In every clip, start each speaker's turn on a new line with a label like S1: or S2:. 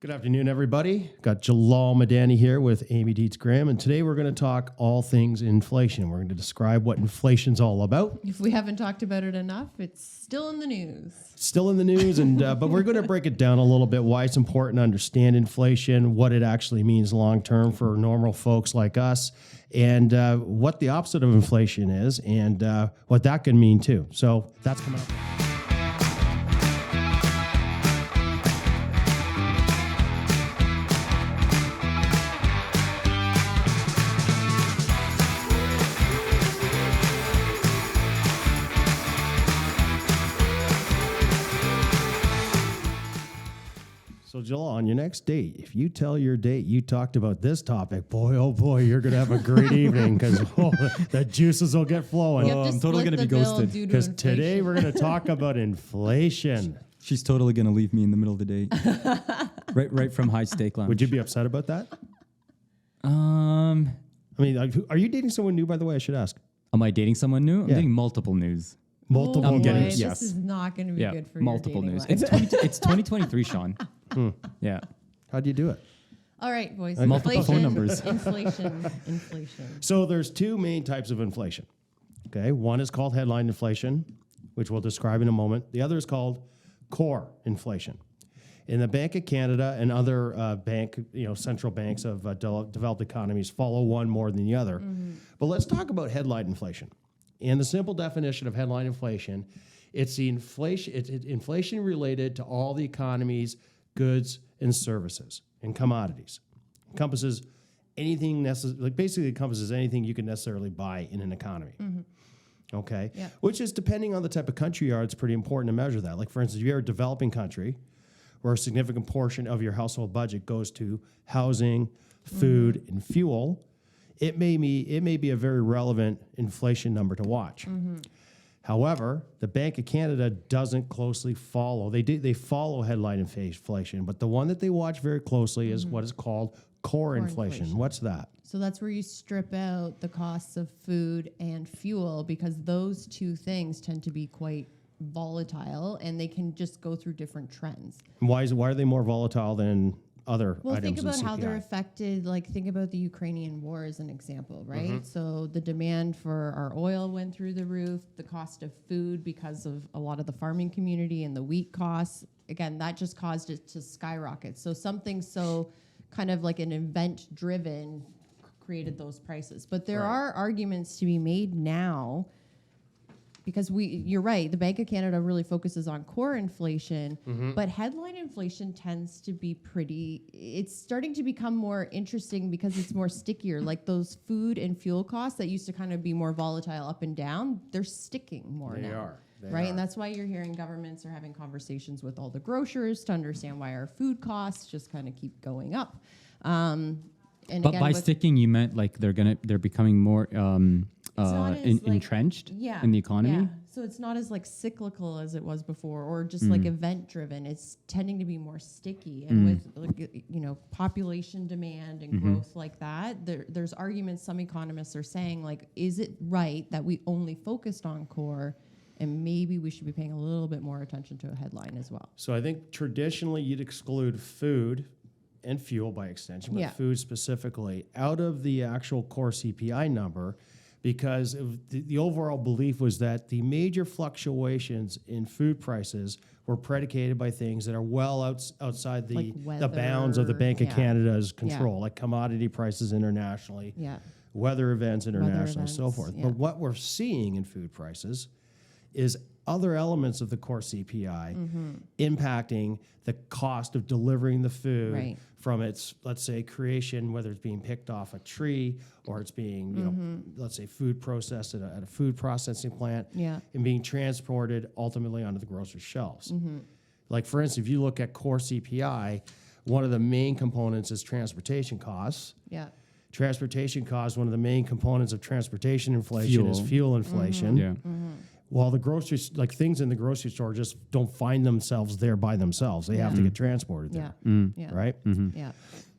S1: Good afternoon, everybody. Got Jalal Madani here with Amy Dietz Graham, and today we're going to talk all things inflation. We're going to describe what inflation's all about.
S2: If we haven't talked about it enough, it's still in the news.
S1: Still in the news, and but we're going to break it down a little bit, why it's important to understand inflation, what it actually means long-term for normal folks like us, and what the opposite of inflation is, and what that can mean too. So that's coming up. So, Jalal, on your next date, if you tell your date you talked about this topic, boy, oh boy, you're going to have a great evening because the juices will get flowing.
S3: I'm totally going to be ghosted.
S1: Because today we're going to talk about inflation.
S3: She's totally going to leave me in the middle of the day. right from High Steak Lounge.
S1: Would you be upset about that?
S3: I
S1: mean, are you dating someone new, by the way? I should ask.
S3: Am I dating someone new? I'm
S1: Yeah.
S3: dating multiple news.
S1: Multiple
S2: boy,
S1: news.
S2: This is not going to be good for
S3: multiple
S2: your
S3: news.
S2: dating life.
S3: It's 2023, Sean. Yeah.
S1: How do you do it?
S2: All right, boys.
S3: Multiple phone numbers.
S2: Inflation.
S1: So there's two main types of inflation. Okay, one is called headline inflation, which we'll describe in a moment. The other is called core inflation. In the Bank of Canada and other central banks of developed economies follow one more than the other. Mm-hmm. But let's talk about headline inflation. And the simple definition of headline inflation, it's the inflation. It's inflation related to all the economy's goods and services and commodities. Encompasses anything basically encompasses anything you can necessarily buy in an economy. Mm-hmm. Okay, yeah. Which is, depending on the type of country you are, it's pretty important to measure that. Like, for instance, if you're a developing country, where a significant portion of your household budget goes to housing, food, and fuel, it may be a very relevant inflation number to watch. Mm-hmm. However, the Bank of Canada doesn't closely follow. They follow headline inflation, but the one that they watch very closely is what is called core inflation. What's that?
S2: So that's where you strip out the costs of food and fuel, because those two things tend to be quite volatile and they can just go through different trends.
S1: And why are they more volatile than other items?
S2: Well, think about
S1: in
S2: how
S1: CPI?
S2: they're affected. Like, think about the Ukrainian war as an example, right? Mm-hmm. So the demand for our oil went through the roof, the cost of food because of a lot of the farming community and the wheat costs. Again, that just caused it to skyrocket. So something so kind of like an event-driven created those prices. But there are arguments to be made now, because you're right, the Bank of Canada really focuses on core inflation, but headline inflation tends to be it's starting to become more interesting because it's more stickier. Like those food and fuel costs that used to kind of be more volatile up and down, they're sticking more now. They are. And that's why you're hearing governments are having conversations with all the grocers to understand why our food costs just kind of keep going up.
S3: But again, by sticking, you meant like they're becoming more entrenched in the economy.
S2: Yeah. So it's not as like cyclical as it was before, or just like event driven. It's tending to be more sticky, and with population demand and growth like that, there's arguments. Some economists are saying, like, is it right that we only focused on core, and maybe we should be paying a little bit more attention to a headline as well? So
S1: I think traditionally you'd exclude food and fuel by extension, but food specifically out of the actual core CPI number, because the overall belief was that the major fluctuations in food prices were predicated by things that are well outside the bounds of the Bank of Canada's control, like commodity prices internationally, weather events internationally, and so forth. But what we're seeing in food prices is other elements of the core CPI impacting the cost of delivering the food from its, let's say, creation, whether it's being picked off a tree or it's being, let's say, food processed at a food processing plant and being transported ultimately onto the grocer's shelves. Like, for instance, if you look at core CPI, one of the main components is transportation costs. Transportation costs, one of the main components of transportation inflation is fuel inflation. Well, the groceries, like things in the grocery store, just don't find themselves there by themselves. They have to get transported there, right?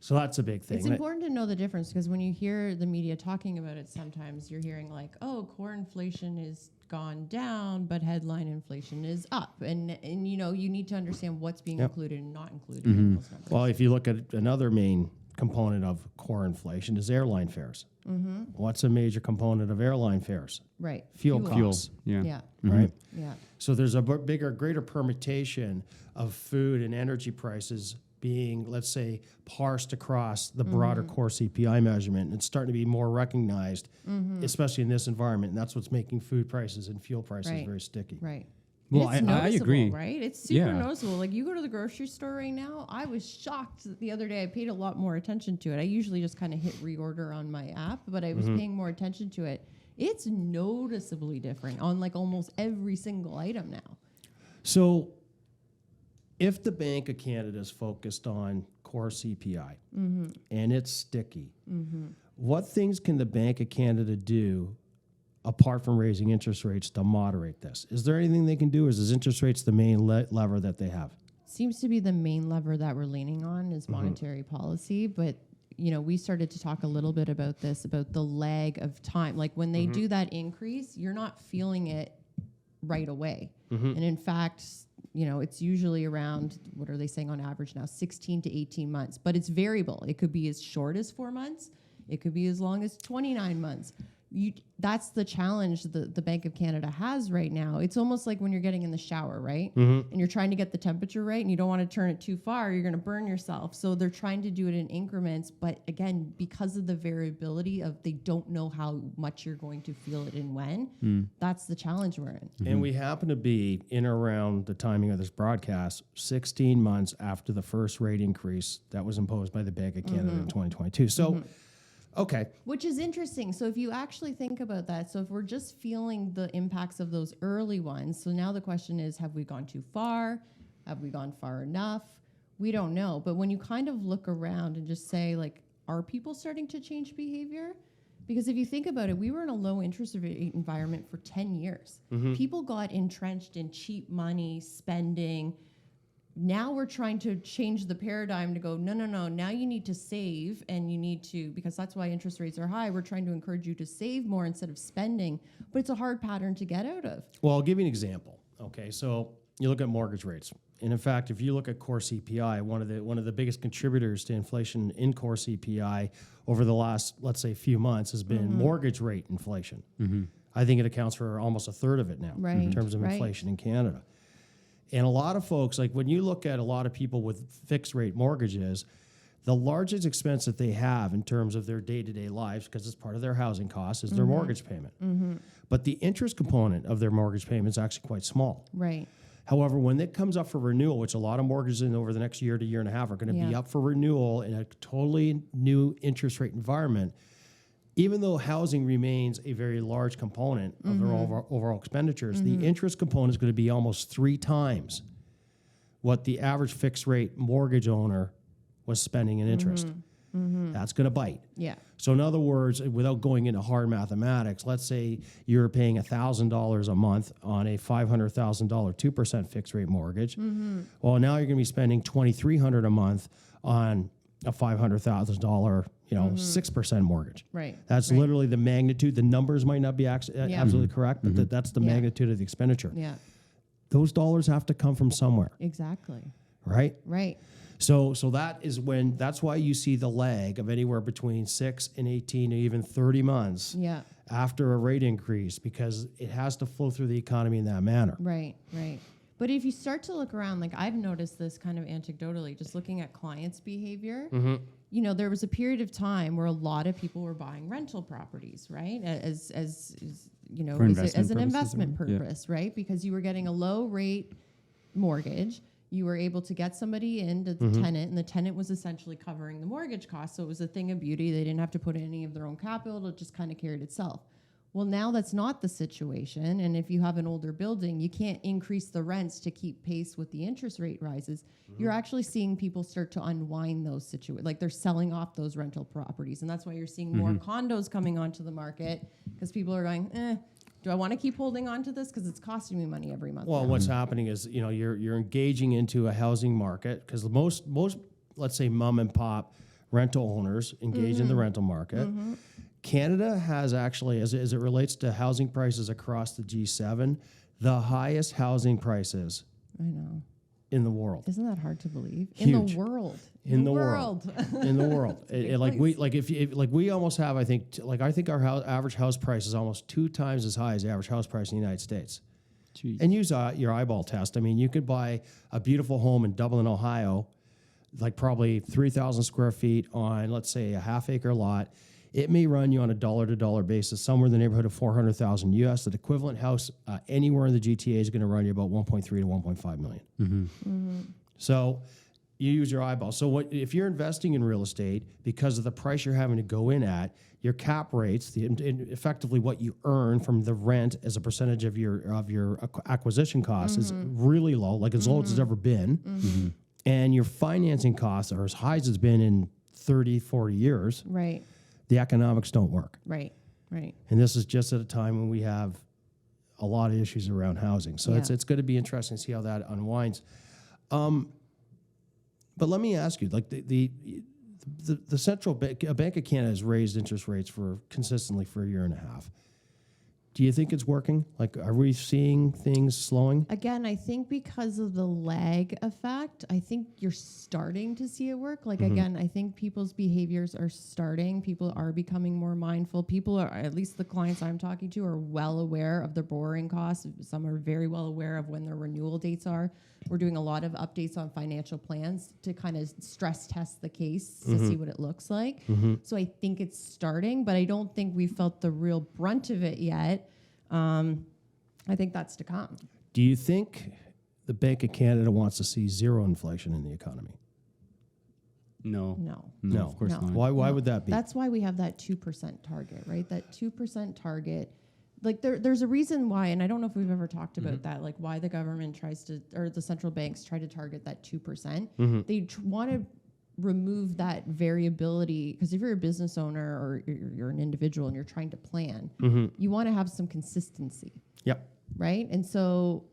S1: So that's a big thing.
S2: It's important to know the difference, because when you hear the media talking about it, sometimes you're hearing like, oh, core inflation is gone down, but headline inflation is up. And you know, you need to understand what's being included and not included in those numbers.
S1: Well, if you look at another main component of core inflation is airline fares. What's a major component of airline fares?
S2: Right.
S1: Fuel costs.
S3: Yeah.
S2: Yeah.
S1: Right?
S2: Yeah.
S1: So there's a greater permutation of food and energy prices being, let's say, parsed across the broader core CPI measurement. And it's starting to be more recognized, especially in this environment. And that's what's making food prices and fuel prices
S2: Right.
S1: very sticky.
S2: Right.
S3: Well,
S2: And it's
S3: I
S2: noticeable,
S3: agree.
S2: right? It's super noticeable. Like you go to the grocery store right now, I was shocked that the other day. I paid a lot more attention to it. I usually just kind of hit reorder on my app, but I was paying more attention to it. It's noticeably different on like almost every single item now.
S1: So if the Bank of Canada is focused on core CPI and it's sticky, what things can the Bank of Canada do apart from raising interest rates to moderate this? Is there anything they can do? Is interest rates the main lever that they have?
S2: Seems to be the main lever that we're leaning on is monetary policy. But, you know, we started to talk a little bit about this, about the lag of time. Like when they do that increase, you're not feeling it right away. And in fact, you know, it's usually around, what are they saying on average now, 16 to 18 months. But it's variable. It could be as short as 4 months. It could be as long as 29 months. That's the challenge the Bank of Canada has right now. It's almost like when you're getting in the shower, right? And you're trying to get the temperature right, and you don't want to turn it too far. You're going to burn yourself. So they're trying to do it in increments. But again, because of the variability of they don't know how much you're going to feel it and when, that's the challenge we're in.
S1: And we happen to be in around the timing of this broadcast, 16 months after the first rate increase that was imposed by the Bank of Canada in 2022. So, okay.
S2: Which is interesting. So if you actually think about that, so if we're just feeling the impacts of those early ones, so now the question is, have we gone too far? Have we gone far enough? We don't know. But when you kind of look around and just say, like, are people starting to change behavior? Because if you think about it, we were in a low interest rate environment for 10 years. People got entrenched in cheap money, spending. Now we're trying to change the paradigm to go, no, now you need to save, and you need to, because that's why interest rates are high. We're trying to encourage you to save more instead of spending, but it's a hard pattern to get out of.
S1: Well, I'll give you an example. Okay, so you look at mortgage rates. And in fact, if you look at core CPI, one of the biggest contributors to inflation in core CPI over the last, let's say, few months has been mortgage rate inflation. I think it accounts for almost a third of it now in terms of inflation in Canada. And a lot of folks, like when you look at a lot of people with fixed rate mortgages, the largest expense that they have in terms of their day-to-day lives, because it's part of their housing costs, is their mortgage payment. But the interest component of their mortgage payment is actually quite small.
S2: Right.
S1: However, when it comes up for renewal, which a lot of mortgages in over the next year to year and a half are going to be up for renewal in a totally new interest rate environment, even though housing remains a very large component of their overall expenditures, the interest component is going to be almost 3 times what the average fixed rate mortgage owner was spending in interest. That's going to bite.
S2: Yeah.
S1: So in other words, without going into hard mathematics, let's say you're paying $1,000 a month on a $500,000 2% fixed rate mortgage. Well, now you're going to be spending $2,300 a month on a $500,000, 6% mortgage.
S2: Right.
S1: That's literally the magnitude. The numbers might not be absolutely correct, but that's the magnitude of the expenditure.
S2: Yeah.
S1: Those dollars have to come from somewhere,
S2: Exactly.
S1: right?
S2: Right.
S1: So that's why you see the lag of anywhere between 6 and 18 or even 30 months
S2: Yeah.
S1: after a rate increase, because it has to flow through the economy in that manner.
S2: Right. Right. But if you start to look around, like I've noticed this kind of anecdotally, just looking at clients' behavior, there was a period of time where a lot of people were buying rental properties, right? As an investment purpose, right? Because you were getting a low rate mortgage. You were able to get somebody in, the tenant, and the tenant was essentially covering the mortgage cost. So it was a thing of beauty. They didn't have to put in any of their own capital. It just kind of carried itself. Well, now that's not the situation. And if you have an older building, you can't increase the rents to keep pace with the interest rate rises. You're actually seeing people start to unwind those situations. Like they're selling off those rental properties. And that's why you're seeing more condos coming onto the market, because people are going, do I want to keep holding on to this? Because it's costing me money every month.
S1: Well, what's happening is, you're engaging into a housing market, because most let's say mom and pop rental owners engaged in the rental market. Canada has actually, as it relates to housing prices across the G7, the highest housing prices
S2: I know.
S1: in the world.
S2: Isn't that hard to believe?
S1: Huge.
S2: In the world.
S1: In the world. In the world. Like we,
S2: place.
S1: if we almost have, I think our average house price is almost 2 times as high as the average house price in the United States.
S3: Jeez.
S1: And use your eyeball test. I mean, you could buy a beautiful home in Dublin, Ohio, like probably 3,000 square feet on, let's say, a half-acre lot. It may run you on a dollar-to-dollar basis somewhere in the neighborhood of $400,000 US. The equivalent house anywhere in the GTA is going to run you about 1.3 to 1.5 million. So you use your eyeball. So if you're investing in real estate, because of the price you're having to go in at, your cap rates, effectively what you earn from the rent as a percentage of your acquisition costs is really low, like as low as it's ever been. And your financing costs are as high as it's been in 30, 40 years.
S2: Right.
S1: The economics don't work.
S2: Right.
S1: And this is just at a time when we have a lot of issues around housing. So
S2: Yeah.
S1: it's going to be interesting to see how that unwinds. But let me ask you, like the central bank, Bank of Canada has raised interest rates consistently for a year and a half. Do you think it's working? Like, are we seeing things slowing?
S2: Again, I think because of the lag effect, I think you're starting to see it work. Like, again, I think people's behaviors are starting. People are becoming more mindful. People are, at least the clients I'm talking to, are well aware of their borrowing costs. Some are very well aware of when their renewal dates are. We're doing a lot of updates on financial plans to kind of stress test the case to see what it looks like. So I think it's starting, but I don't think we felt the real brunt of it yet. I think that's to come.
S1: Do you think the Bank of Canada wants to see zero inflation in the economy?
S3: No.
S2: No.
S3: Of course
S2: No.
S3: not.
S1: Why would that be?
S2: That's why we have that 2% target, right? That 2% target. Like there's a reason why, and I don't know if we've ever talked about that, like why the government tries to, or the central banks try to target that 2%. They want to remove that variability, because if you're a business owner or you're an individual and you're trying to plan, you want to have some consistency.
S1: Yep.
S2: Right? And so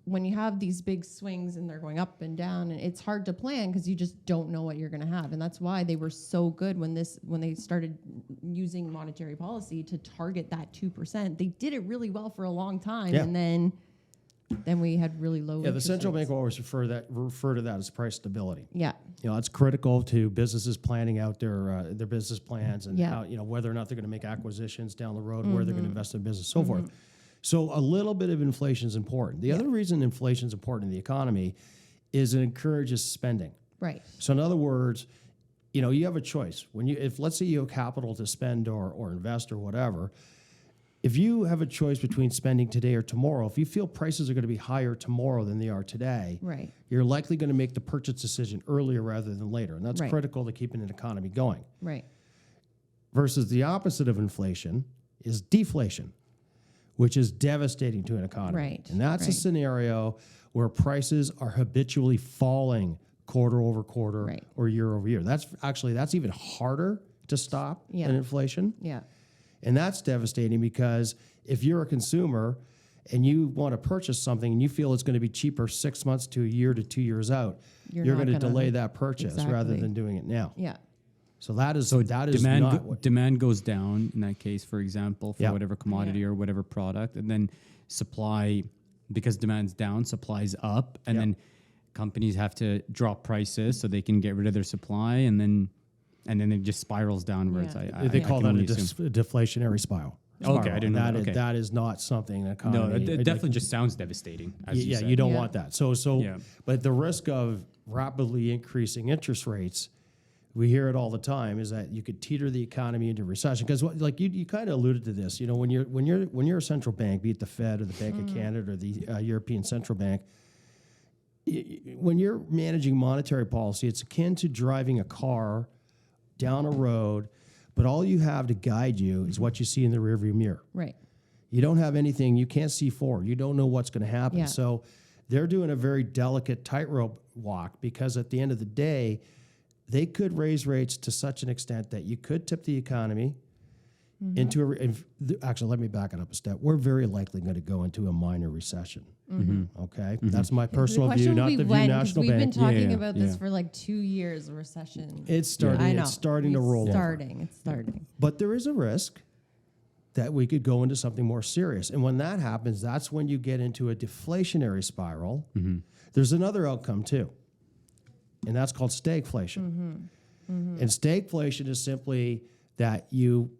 S2: when you have these big swings and they're going up and down, and it's hard to plan because you just don't know what you're going to have. And that's why they were so good when they started using monetary policy to target that 2%. They did it really well for a long time, and then we had really low.
S1: Yeah, the central
S2: rates.
S1: bank will always refer to that as price stability.
S2: Yeah.
S1: You know, it's critical to businesses planning out their business plans and how, whether or not they're going to make acquisitions down the road, where they're going to invest in business, so forth. So a little bit of inflation is important. The other reason inflation is important in the economy is it encourages spending.
S2: Right.
S1: So in other words, you have a choice. If let's say you have capital to spend or invest or whatever, if you have a choice between spending today or tomorrow, if you feel prices are going to be higher tomorrow than they are today,
S2: Right.
S1: you're likely going to make the purchase decision earlier rather than later. And that's
S2: Right.
S1: critical to keeping an economy going.
S2: Right.
S1: Versus the opposite of inflation is deflation, which is devastating to an economy.
S2: Right.
S1: And that's a
S2: Right.
S1: scenario where prices are habitually falling quarter over quarter
S2: Right.
S1: or year over year. That's even harder to stop than inflation.
S2: Yeah.
S1: And that's devastating because if you're a consumer and you want to purchase something and you feel it's going to be cheaper 6 months to a year to 2 years out, you're
S2: not
S1: going to
S2: gonna-
S1: delay that purchase rather
S2: Exactly.
S1: than doing it now.
S2: Yeah.
S1: So that is
S3: demand
S1: not what,
S3: demand goes down in that case, for example, for
S1: Yeah.
S3: whatever commodity or whatever product, and then supply, because demand's down, supply's up, and then companies have to drop prices so they can get rid of their supply, and then it just spirals downwards.
S2: Yeah.
S1: they
S3: I
S1: call
S3: can
S1: that a
S3: only assume.
S1: deflationary spiral.
S3: Okay, I didn't know
S1: that.
S3: that. Okay.
S1: That is not something an economy.
S3: No, it
S1: like-
S3: definitely just sounds devastating. As you
S1: yeah,
S3: said.
S1: you don't
S2: Yeah.
S1: want that. So
S3: Yeah.
S1: but the risk of rapidly increasing interest rates, we hear it all the time, is that you could teeter the economy into recession. Because like you kind of alluded to this, when you're a central bank, be it the Fed or the Bank of Canada or the European Central Bank, when you're managing monetary policy, it's akin to driving a car down a road, but all you have to guide you is what you see in the rearview mirror.
S2: Right.
S1: You don't have anything. You can't see forward. You don't know what's going to happen.
S2: Yeah.
S1: So they're doing a very delicate tightrope walk, because at the end of the day, they could raise rates to such an extent that you could tip the economy into actually, let me back it up a step. We're very likely going to go into a minor recession Okay, that's my
S2: The
S1: personal
S2: question
S1: view,
S2: will
S1: not
S2: be
S1: the view
S2: when, 'cause
S1: National
S2: we've been
S1: Bank.
S2: talking
S3: Yeah,
S2: about this
S3: yeah.
S2: for like 2 years, a recession.
S1: It's starting.
S2: I know.
S1: It's starting to roll over.
S2: It's starting.
S1: But there is a risk that we could go into something more serious. And when that happens, that's when you get into a deflationary spiral. There's another outcome too, and that's called stagflation. And stagflation is simply that you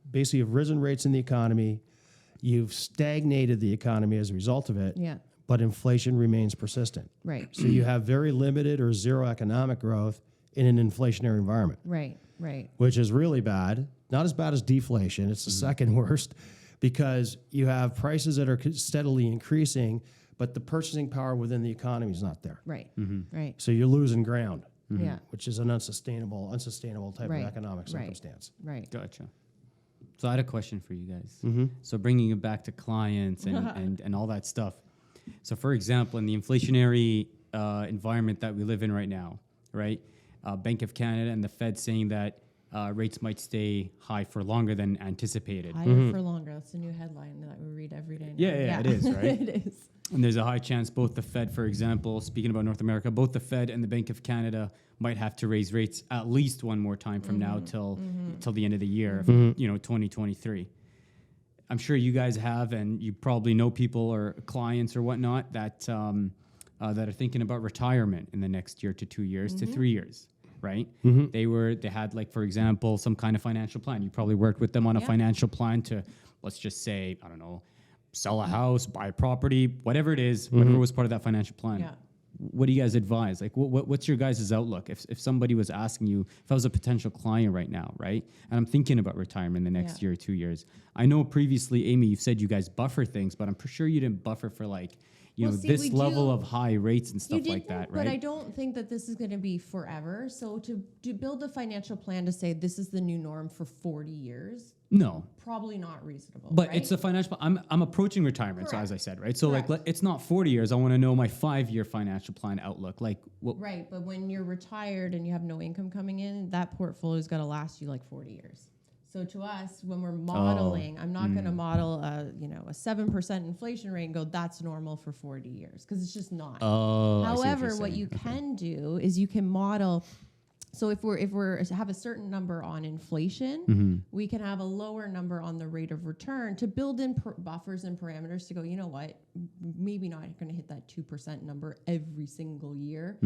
S1: basically have risen rates in the economy, you've stagnated the economy as a result of it,
S2: Yeah.
S1: but inflation remains persistent.
S2: Right.
S1: So you have very limited or zero economic growth in an inflationary environment,
S2: Right.
S1: which is really bad. Not as bad as deflation. It's the second worst because you have prices that are steadily increasing, but the purchasing power within the economy is not there.
S2: Right. Right.
S1: So you're losing ground,
S2: Yeah.
S1: which is an unsustainable type
S2: Right.
S1: of economic
S2: Right.
S1: circumstance.
S2: Right.
S3: Gotcha. So I had a question for you guys.
S1: Mm-hmm.
S3: So bringing it back to clients and all that stuff. So for example, in the inflationary environment that we live in right now, right? Bank of Canada and the Fed saying that rates might stay high for longer than anticipated.
S2: Higher for longer. That's the new headline that we read every day. Now.
S3: Yeah, it is, right?
S2: It is.
S3: And there's a high chance both the Fed, for example, speaking about North America, both the Fed and the Bank of Canada might have to raise rates at least one more time from now till the end of the year, 2023. I'm sure you guys have, and you probably know people or clients or whatnot that that are thinking about retirement in the next year to 2 years to 3 years, right? They had, like, for example, some kind of financial plan. You probably worked with them on a financial plan to, let's just say, I don't know, sell a house, buy a property, whatever it is, whatever was part of that financial plan.
S2: Yeah.
S3: What do you guys advise? Like, what's your guys' outlook? If somebody was asking you, if I was a potential client right now, right, and I'm thinking about retirement in the next year or 2 years, I know previously, Amy, you've said you guys buffer things, but I'm sure you didn't buffer for, like, this level of high rates and stuff like that, right?
S2: But I don't think that this is going to be forever. So to build a financial plan to say this is the new norm for 40 years,
S3: No.
S2: probably not reasonable.
S3: But
S2: right?
S3: it's a financial. I'm approaching retirement, so as I said, right. So
S2: Correct.
S3: like, it's not 40 years. I want to know my 5-year financial plan outlook. Like, what?
S2: Right, but when you're retired and you have no income coming in, that portfolio's got to last you like 40 years. So to us, when we're modeling, I'm not going to model a 7% inflation rate and go, that's normal for 40 years, because it's just not.
S3: Oh.
S2: However, what you can do is you can model. So if we're have a certain number on inflation, we can have a lower number on the rate of return to build in buffers and parameters to go, you know what, maybe not going to hit that 2% number every single year,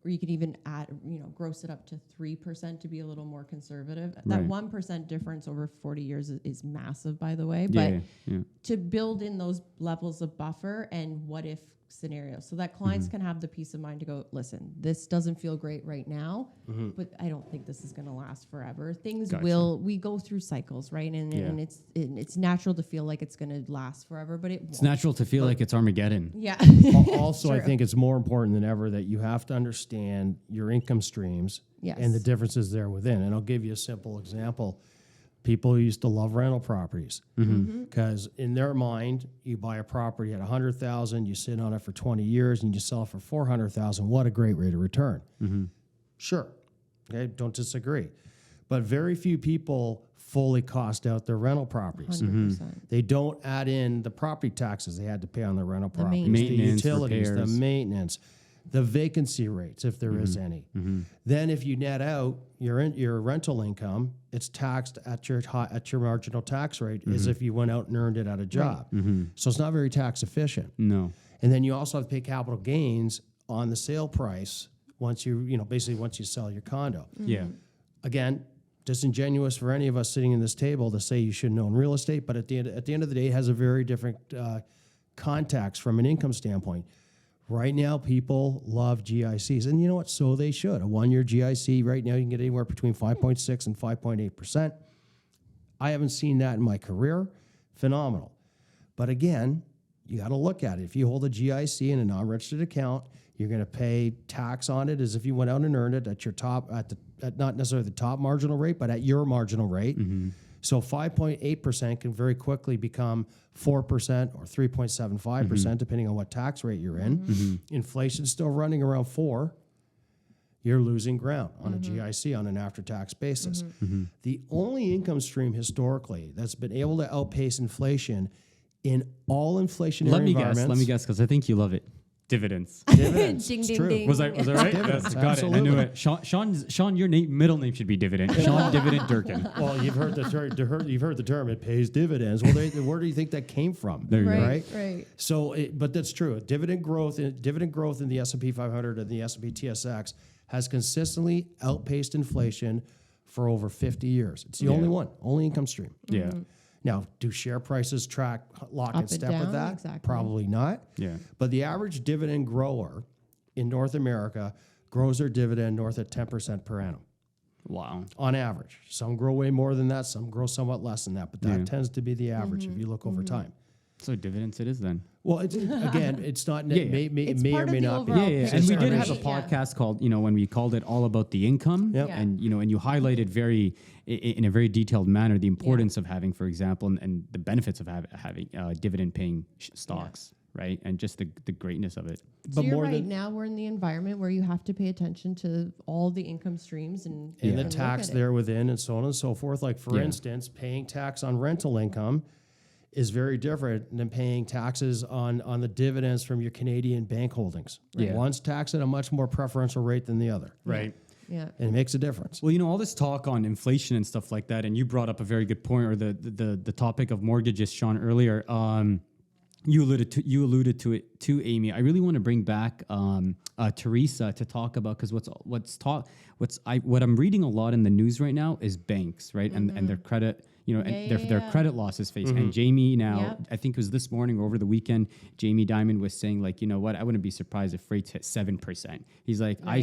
S2: or you could even add, gross it up to 3% to be a little more conservative. That 1% difference over 40 years is massive, by the way. But to build in those levels of buffer and what if scenarios so that clients can have the peace of mind to go, listen, this doesn't feel great right now, but I don't think this is going to last forever. Things we go through cycles, right? And it's natural to feel like it's going to last forever, but it's
S3: natural to feel like it's Armageddon.
S2: Yeah.
S1: Also, I think it's more important than ever that you have to understand your income streams and the differences there within. And I'll give you a simple example. People used to love rental properties because in their mind, you buy a property at $100,000, you sit on it for 20 years, and you sell it for $400,000. What a great rate of return! Sure, okay, don't disagree, but very few people fully cost out their rental properties.
S2: 100%.
S1: They don't add in the property taxes they had to pay on their rental properties, the
S3: maintenance,
S1: utilities,
S3: repairs.
S1: the maintenance, the vacancy rates, if there is any. Then if you net out your rental income, it's taxed at your marginal tax rate as if you went out and earned it at a job. So it's not very tax efficient.
S3: No.
S1: And then you also have to pay capital gains on the sale price once you sell your condo.
S3: Yeah.
S1: Again, disingenuous for any of us sitting in this table to say you shouldn't own real estate, but at the end of the day, it has a very different context from an income standpoint. Right now, people love GICs, and you know what? So they should. A 1-year GIC right now, you can get anywhere between 5.6 and 5.8%. I haven't seen that in my career. Phenomenal. But again, you got to look at it. If you hold a GIC in a non-registered account, you're going to pay tax on it as if you went out and earned it at your at not necessarily the top marginal rate, but at your marginal rate. So 5.8% can very quickly become 4% or 3.75%, depending on what tax rate you're in. Inflation's still running around 4%. You're losing ground on a GIC on an after-tax basis. The only income stream historically that's been able to outpace inflation in all inflationary
S3: Let me
S1: environments.
S3: guess, because I think you love it. Dividends.
S1: Dividends.
S2: Ding,
S1: It's
S2: ding,
S1: true.
S2: ding.
S3: Was I right?
S1: Dividends,
S3: Yes, got it. I knew
S1: absolutely.
S3: it. Sean, your middle name should be Dividend. Sean Dividend Durkin.
S1: Well, you've heard the term. It pays dividends. Well, where do you think that came from?
S3: There you go.
S2: Right, right.
S1: So, but that's true. Dividend growth in the S&P 500 and the S&P TSX has consistently outpaced inflation for over 50 years. It's the only income stream.
S3: Yeah.
S1: Now, do share prices lock
S2: Up
S1: and
S2: and
S1: step
S2: down?
S1: with that?
S2: Exactly.
S1: Probably not.
S3: Yeah.
S1: But the average dividend grower in North America grows their dividend north of 10% per annum
S3: Wow.
S1: on average. Some grow way more than that. Some grow somewhat less than that. But that tends to be the average if you look over time.
S3: So dividends it is then.
S1: Well, it's not.
S3: Yeah, yeah.
S1: May
S2: It's
S1: or
S2: part
S1: may
S2: of the
S1: not be.
S2: overall
S3: Yeah.
S2: picture,
S3: And we did have a
S2: right?
S3: podcast called, when we called it all about the income.
S1: Yep.
S2: Yeah.
S3: And, and you highlighted in a very detailed manner the importance of having, for example, and the benefits of having dividend paying stocks, right? And just the greatness of it.
S2: So
S1: But
S2: you're
S1: more
S2: right.
S1: than
S2: Now we're in the environment where you have to pay attention to all the income streams and
S1: the
S2: look
S1: tax
S2: at it.
S1: there within and so on and so forth. Like for
S3: Yeah.
S1: instance, paying tax on rental income is very different than paying taxes on the dividends from your Canadian bank holdings.
S3: Right. Yeah.
S1: One's taxed at a much more preferential rate than the other.
S3: Right.
S2: Yeah.
S1: And it makes a difference.
S3: Well, all this talk on inflation and stuff like that, and you brought up a very good point, or the topic of mortgages, Sean, earlier. You alluded to it too, Amy. I really want to bring back Teresa to talk about, because what I'm reading a lot in the news right now is banks, right, and their credit. And their credit losses face. And Jamie now,
S2: Yep.
S3: I think it was this morning or over the weekend, Jamie Dimon was saying, like, you know what, I wouldn't be surprised if rates hit 7%. He's like, I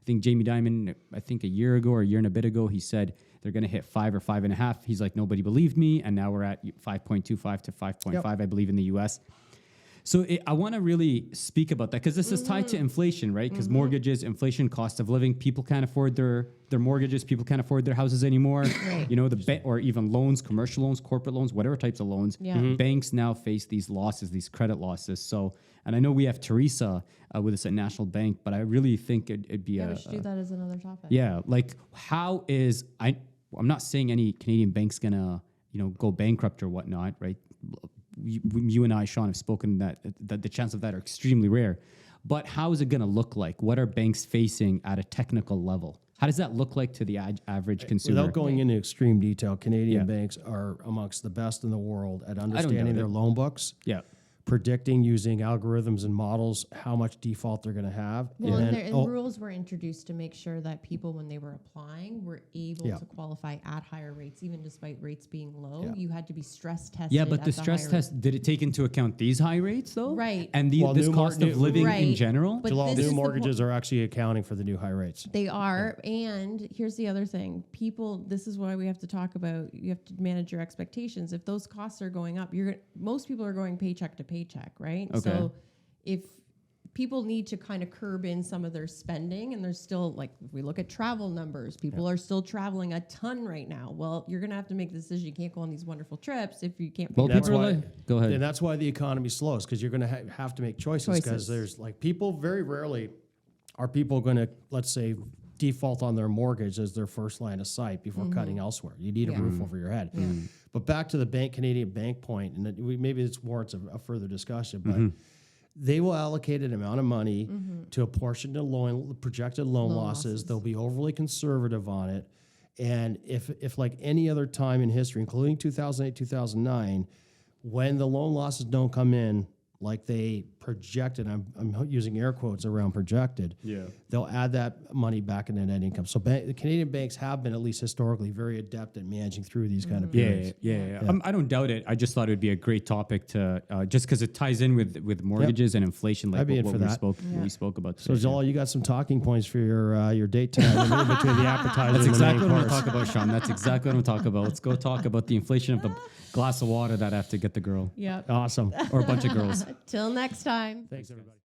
S3: think Jamie Dimon, I think a year ago or a year and a bit ago, he said they're going to hit 5 or 5.5. He's like, nobody believed me. And now we're at 5.25 to 5.5, I believe, in the US. So I want to really speak about that, because this is tied to inflation, right? Because mortgages, inflation, cost of living, people can't afford their mortgages, people can't afford their houses anymore.
S2: Right.
S3: Or even loans, commercial loans, corporate loans, whatever types of loans.
S2: Yeah. Mhm.
S3: Banks now face these losses, these credit losses. So, and I know we have Teresa with us at National Bank, but I really think it'd be
S2: We should do that as another topic.
S3: like how is I'm not saying any Canadian bank's gonna go bankrupt or whatnot, right? You and I, Sean, have spoken that the chance of that are extremely rare. But how is it going to look like? What are banks facing at a technical level? How does that look like to the average consumer?
S1: Without going into extreme detail, Canadian banks are amongst the best in the world at understanding their loan books, predicting using algorithms and models how much default they're going to have.
S2: Well,
S1: and
S2: and,
S1: then,
S2: rules were introduced to make sure that people, when they were applying, were able to qualify at higher rates, even despite rates being low.
S1: Yeah.
S2: You had to be stress tested.
S3: Yeah, but
S2: at
S3: the stress
S2: higher
S3: test, did it take into account these high rates, though?
S2: Right.
S3: And
S1: Well,
S3: this
S1: new
S3: cost
S1: mor-
S3: of
S1: new-
S3: living in
S2: Right.
S3: general?
S2: But
S1: Jalal,
S2: this
S1: new
S2: is the
S1: mortgages are actually accounting for the new high rates.
S2: They are. And here's the other thing. People, this is why we have to talk about, you have to manage your expectations. If those costs are going up, most people are going paycheck to paycheck, right?
S3: Okay.
S2: So if people need to kind of curb in some of their spending, and there's still, like, if we look at travel numbers, people are still traveling a ton right now. Well, you're going to have to make the decision. You can't go on these wonderful trips if you can't pay
S3: Well,
S2: for
S1: That's
S3: people
S2: it.
S3: are
S1: why-
S3: like, go ahead.
S1: And that's why the economy slows, because you're going to have to make choices, because there's like people very rarely are people going to, let's say, default on their mortgage as their first line of sight before cutting elsewhere. You need a roof over your head. But back to the Canadian bank point, and maybe it's warrants a further discussion, but they will allocate an amount of money to a portion of projected loan losses. They'll be overly conservative on it. And if like any other time in history, including 2008, 2009, when the loan losses don't come in like they projected, I'm using air quotes around projected, they'll add that money back into net income. So the Canadian banks have been, at least historically, very adept at managing through these kind of periods.
S3: Yeah. I don't doubt it. I just thought it would be a great topic to, just because it ties in with mortgages and inflation, like
S1: I'd be in
S3: what
S1: for
S3: we
S1: that.
S3: spoke we spoke about
S1: So,
S3: today.
S1: Jalal, you got some talking points for your date time in between the appetizer
S3: That's
S1: and the main
S3: exactly what I'm going to
S1: course.
S3: talk about, Sean. That's exactly what I'm talking about. Let's go talk about the inflation of the glass of water that I have to get the girl
S2: Yep.
S1: Awesome.
S3: or a bunch of girls.
S2: Till next time.
S1: Thanks, everybody.